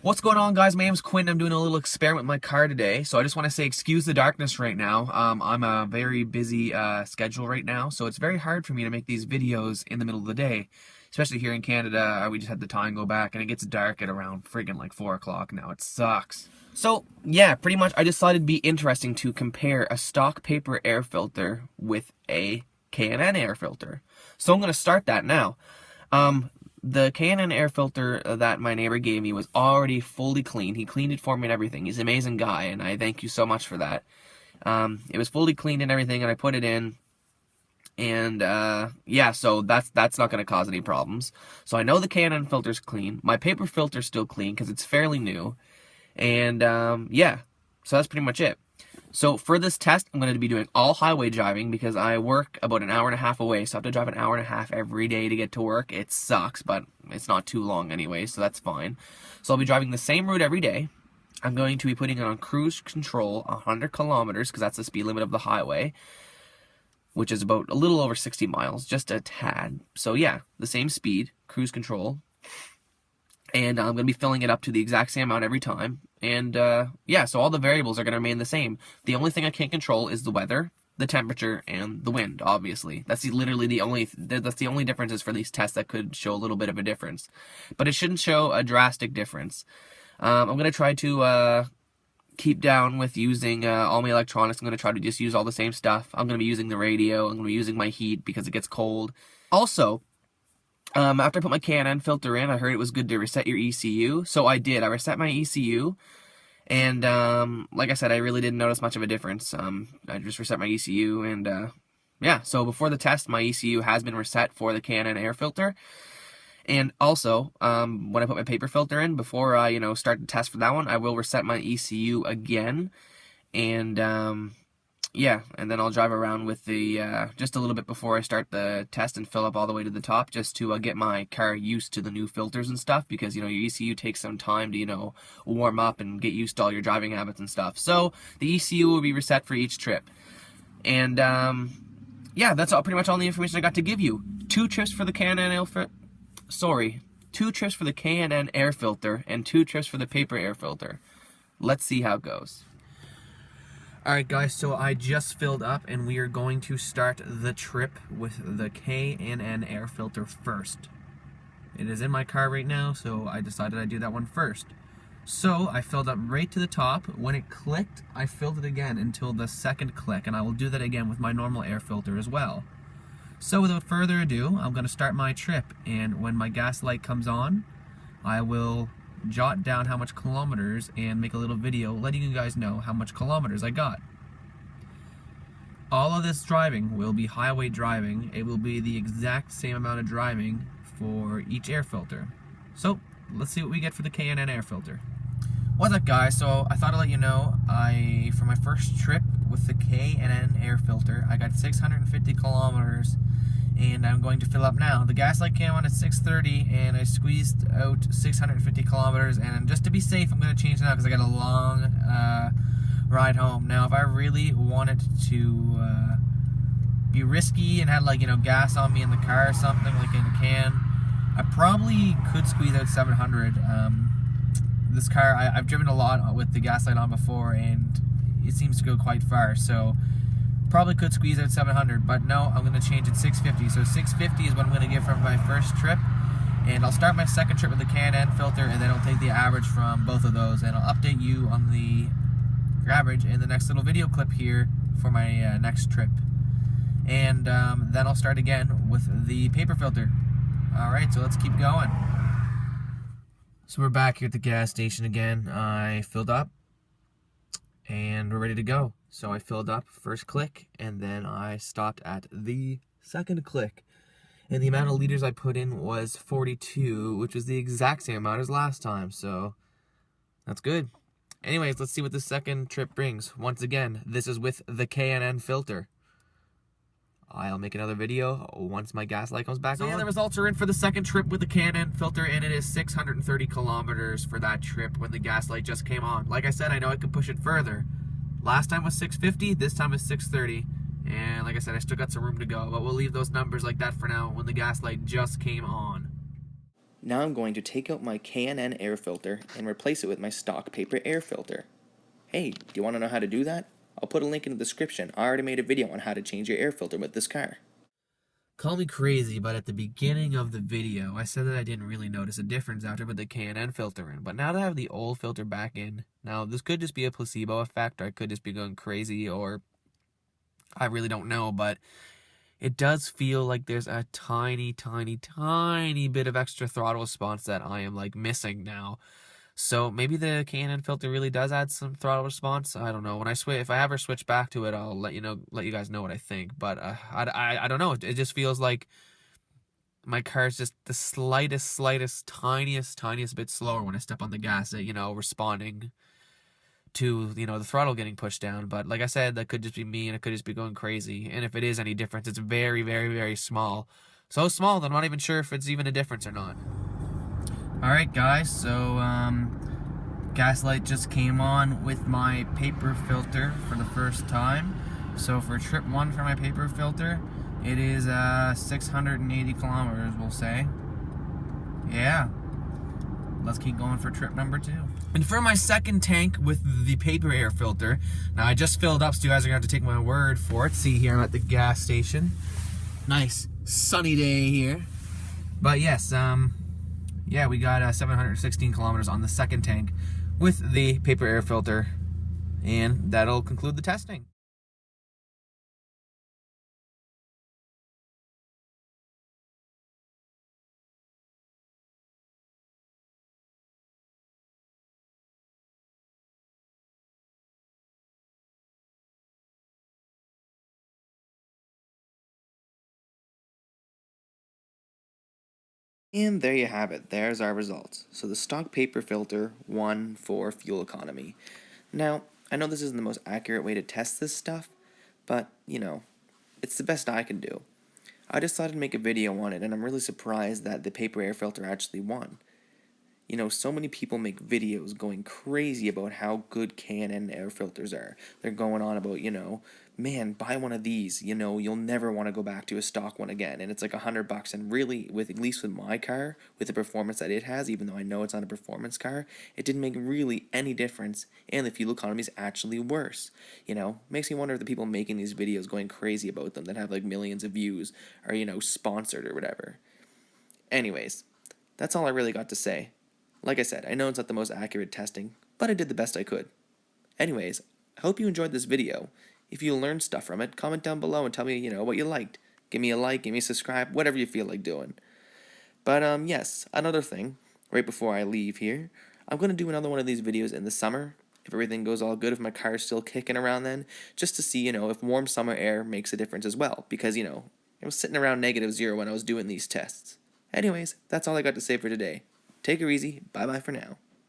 What's going on, guys? My name's Quinn. I'm doing a little experiment with my car today. So I just want to say excuse the darkness right now. I'm a very busy schedule right now, so it's very hard for me to make these videos in the middle of the day. Especially here in Canada, we just had the time go back, and it gets dark at around friggin' like 4 o'clock now. It sucks. So, yeah, pretty much I decided it'd be interesting to compare a stock paper air filter with a K&N air filter. So I'm going to start that now. The K&N air filter that my neighbor gave me was already fully clean. He cleaned it for me and everything. He's an amazing guy, and I thank you so much for that. It was fully cleaned and everything, and I put it in. And, yeah, so that's not going to cause any problems. So I know the K&N filter's clean. My paper filter's still clean because it's fairly new. And, yeah, so that's pretty much it. So for this test, I'm going to be doing all highway driving because I work about an hour and a half away. So I have to drive an hour and a half every day to get to work. It sucks, but it's not too long anyway, so that's fine. So I'll be driving the same route every day. I'm going to be putting it on cruise control 100 kilometers because that's the speed limit of the highway, which is about a little over 60 miles, just a tad. So yeah, the same speed, cruise control. And I'm going to be filling it up to the exact same amount every time. And yeah, so all the variables are going to remain the same. The only thing I can't control is the weather, the temperature, and the wind, obviously. That's literally the only differences for these tests that could show a little bit of a difference. But it shouldn't show a drastic difference. I'm going to try to keep down with using all my electronics. I'm going to try to just use all the same stuff. I'm going to be using the radio. I'm going to be using my heat because it gets cold. Also, after I put my K&N filter in, I heard it was good to reset your ECU. So I did. I reset my ECU. And like I said, I really didn't notice much of a difference. I just reset my ECU. And yeah, so before the test, my ECU has been reset for the K&N air filter. And also, when I put my paper filter in, before I, start the test for that one, I will reset my ECU again. And yeah, and then I'll drive around with the, just a little bit before I start the test and fill up all the way to the top just to get my car used to the new filters and stuff because, your ECU takes some time to, warm up and get used to all your driving habits and stuff. So the ECU will be reset for each trip. And, yeah, that's pretty much all the information I got to give you. 2 trips for the K&N air filter. Sorry, 2 trips for the K&N air filter and 2 trips for the paper air filter. Let's see how it goes. Alright guys, so I just filled up and we are going to start the trip with the K&N air filter first. It is in my car right now, so I decided I'd do that one first. So I filled up right to the top. When it clicked, I filled it again until the second click, and I will do that again with my normal air filter as well. So without further ado, I'm going to start my trip, and when my gas light comes on, I will jot down how much kilometers and make a little video letting you guys know how much kilometers I got. All of this driving will be highway driving. It will be the exact same amount of driving for each air filter. So let's see what we get for the K&N air filter. What's up guys, so I thought I'd let you know, for my first trip with the K&N air filter, I got 650 kilometers and I'm going to fill up now. The gas light came on at 6:30 and I squeezed out 650 kilometers, and just to be safe I'm going to change now because I got a long ride home. Now if I really wanted to be risky and had gas on me in the car or something, like in a can, I probably could squeeze out 700. This car, I've driven a lot with the gas light on before and it seems to go quite far, so probably could squeeze out 700, but no, I'm going to change it 650. So 650 is what I'm going to give for my first trip, and I'll start my second trip with the K&N filter, and then I'll take the average from both of those, and I'll update you on the average in the next little video clip here for my next trip. And then I'll start again with the paper filter. Alright, so let's keep going. So we're back here at the gas station again. I filled up and we're ready to go. So I filled up first click and then I stopped at the second click. And the amount of liters I put in was 42, which was the exact same amount as last time. So that's good. Anyways, let's see what the second trip brings. Once again, this is with the K&N filter. I'll make another video once my gas light comes back on. So yeah, the results are in for the second trip with the K&N filter, and it is 630 kilometers for that trip when the gas light just came on. Like I said, I know I could push it further. Last time was 650, this time is 630. And like I said, I still got some room to go, but we'll leave those numbers like that for now when the gas light just came on. Now I'm going to take out my K&N air filter and replace it with my stock paper air filter. Hey, do you want to know how to do that? I'll put a link in the description. I already made a video on how to change your air filter with this car. Call me crazy, but at the beginning of the video, I said that I didn't really notice a difference after I put the K&N filter in. But now that I have the old filter back in, now this could just be a placebo effect, or I could just be going crazy, or I really don't know, but it does feel like there's a tiny, tiny, tiny bit of extra throttle response that I am like missing now. So maybe the K&N filter really does add some throttle response. I don't know. When I switch, if I ever switch back to it, I'll let you guys know what I think. But I don't know. It just feels like my car is just the slightest, tiniest bit slower when I step on the gas. Responding to the throttle getting pushed down. But like I said, that could just be me, and it could just be going crazy. And if it is any difference, it's very, very, very small. So small that I'm not even sure if it's even a difference or not. Alright guys, so Gaslight just came on with my paper filter for the first time. So for trip 1 for my paper filter, it is 680 kilometers, we'll say. Yeah. Let's keep going for trip number 2. And for my second tank with the paper air filter, now I just filled up, so you guys are going to have to take my word for it. See, here I'm at the gas station. Nice sunny day here. But yes, yeah, we got 716 kilometers on the second tank with the paper air filter, and that'll conclude the testing. And there you have it. There's our results. So the stock paper filter won for fuel economy. Now, I know this isn't the most accurate way to test this stuff, but, it's the best I can do. I decided to make a video on it, and I'm really surprised that the paper air filter actually won. So many people make videos going crazy about how good K&N air filters are. They're going on about, man, buy one of these, you'll never want to go back to a stock one again. And it's like $100. And really, at least with my car, with the performance that it has, even though I know it's not a performance car, it didn't make really any difference. And the fuel economy is actually worse. Makes me wonder if the people making these videos going crazy about them that have like millions of views are, sponsored or whatever. Anyways, that's all I really got to say. Like I said, I know it's not the most accurate testing, but I did the best I could. Anyways, I hope you enjoyed this video. If you learned stuff from it, comment down below and tell me, what you liked. Give me a like, give me a subscribe, whatever you feel like doing. But, yes, another thing, right before I leave here, I'm going to do another one of these videos in the summer, if everything goes all good, if my car is still kicking around then, just to see, if warm summer air makes a difference as well, because, it was sitting around -0 when I was doing these tests. Anyways, that's all I got to say for today. Take her easy. Bye-bye for now.